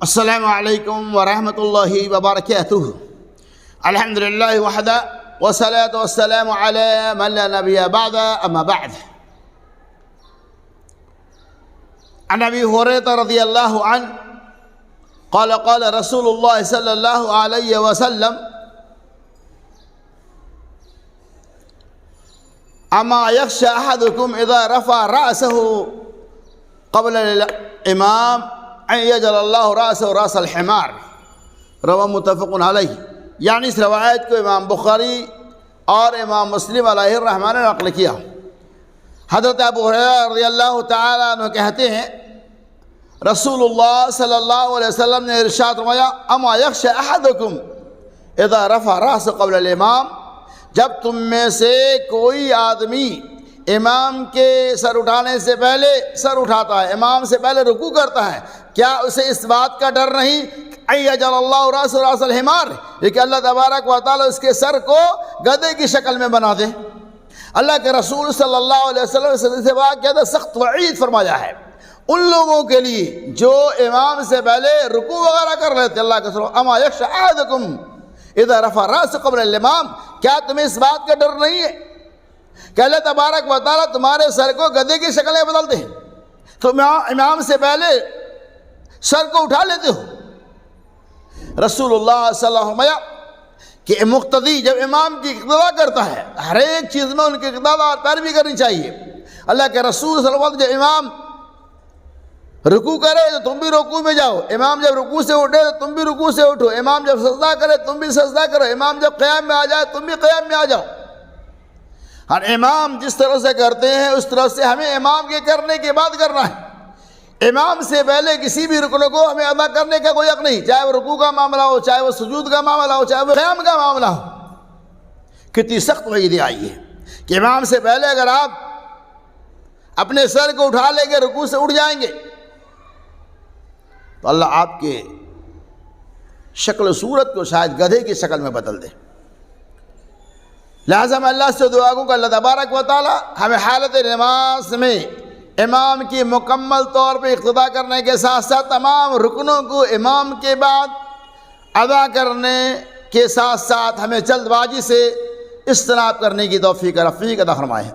السلام علیکم ورحمۃ اللہ وبرکاتہ۔ الحمد للہ وحدہ والصلاة والسلام علی من لا نبی بعد اما بعد۔ عن ابی ہریرہ رضی اللہ عنہ قال قال رسول اللہ صلی اللہ علیہ وسلم اما یخشى احدکم اذا رفع رأسه قبل الامام ان یجعل اللہ رأسه رأس الحمار، رواہ متفق علیہ۔ یعنی اس روایت کو امام بخاری اور امام مسلم علیہ الرحمٰن نے نقل کیا۔ حضرت ابو ہریرہ رضی اللہ تعالیٰ عنہ کہتے ہیں رسول اللہ صلی اللہ علیہ وسلم نے ارشاد فرمایا اما یخشى احدکم اذا رفع رأسه قبل الامام، جب تم میں سے کوئی آدمی امام کے سر اٹھانے سے پہلے سر اٹھاتا ہے، امام سے پہلے رکوع کرتا ہے، کیا اسے اس بات کا ڈر نہیں ان یجعل اللہ رأسه رأس الحمار، یہ کہ اللہ تبارک و تعالیٰ اس کے سر کو گدھے کی شکل میں بنا دے؟ اللہ کے رسول صلی اللہ علیہ وسلم سے واقعہ سخت وعید فرمایا ہے ان لوگوں کے لیے جو امام سے پہلے رکوع وغیرہ کر رہے تھے۔ اللہ کے رسول اما یخشى احدکم اذا رفع رأسه قبل الامام، کیا تمہیں اس بات کا ڈر نہیں ہے کہ اللہ تبارک و تعالیٰ تمہارے سر کو گدھے کی شکل میں بدل دے؟ تو امام سے پہلے سر کو اٹھا لیتے ہو۔ رسول اللہ صلی اللہ علیہ وسلم کہ مقتدی جب امام کی اقتداء کرتا ہے، ہر ایک چیز میں ان کی اقتداء اور پیروی کرنی چاہیے۔ اللہ کے رسول صلی اللہ علیہ وسلم جب امام رکوع کرے تو تم بھی رکوع میں جاؤ، امام جب رکوع سے اٹھے تو تم بھی رکوع سے اٹھو، امام جب سجدہ کرے تم بھی سجدہ کرو، امام جب قیام میں آ جائے تم بھی قیام میں آ جاؤ۔ ہر امام جس طرح سے کرتے ہیں اس طرح سے ہمیں امام کے کرنے کے بعد کرنا ہے۔ امام سے پہلے کسی بھی رکن کو ہمیں ادا کرنے کا کوئی حق نہیں، چاہے وہ رکوع کا معاملہ ہو، چاہے وہ سجود کا معاملہ ہو، چاہے وہ قیام کا معاملہ ہو۔ کتنی سخت وعید آئی ہے کہ امام سے پہلے اگر آپ اپنے سر کو اٹھا لیں گے، رکوع سے اٹھ جائیں گے تو اللہ آپ کے شکل و صورت کو شاید گدھے کی شکل میں بدل دے۔ لہٰذا میں اللہ سے دعا کروں کہ اللہ تبارک و تعالی ہمیں حالت نماز میں امام کی مکمل طور پہ اقتداء کرنے کے ساتھ ساتھ تمام رکنوں کو امام کے بعد ادا کرنے کے ساتھ ساتھ ہمیں جلد بازی سے اجتناب کرنے کی توفیق عطا فرمائے۔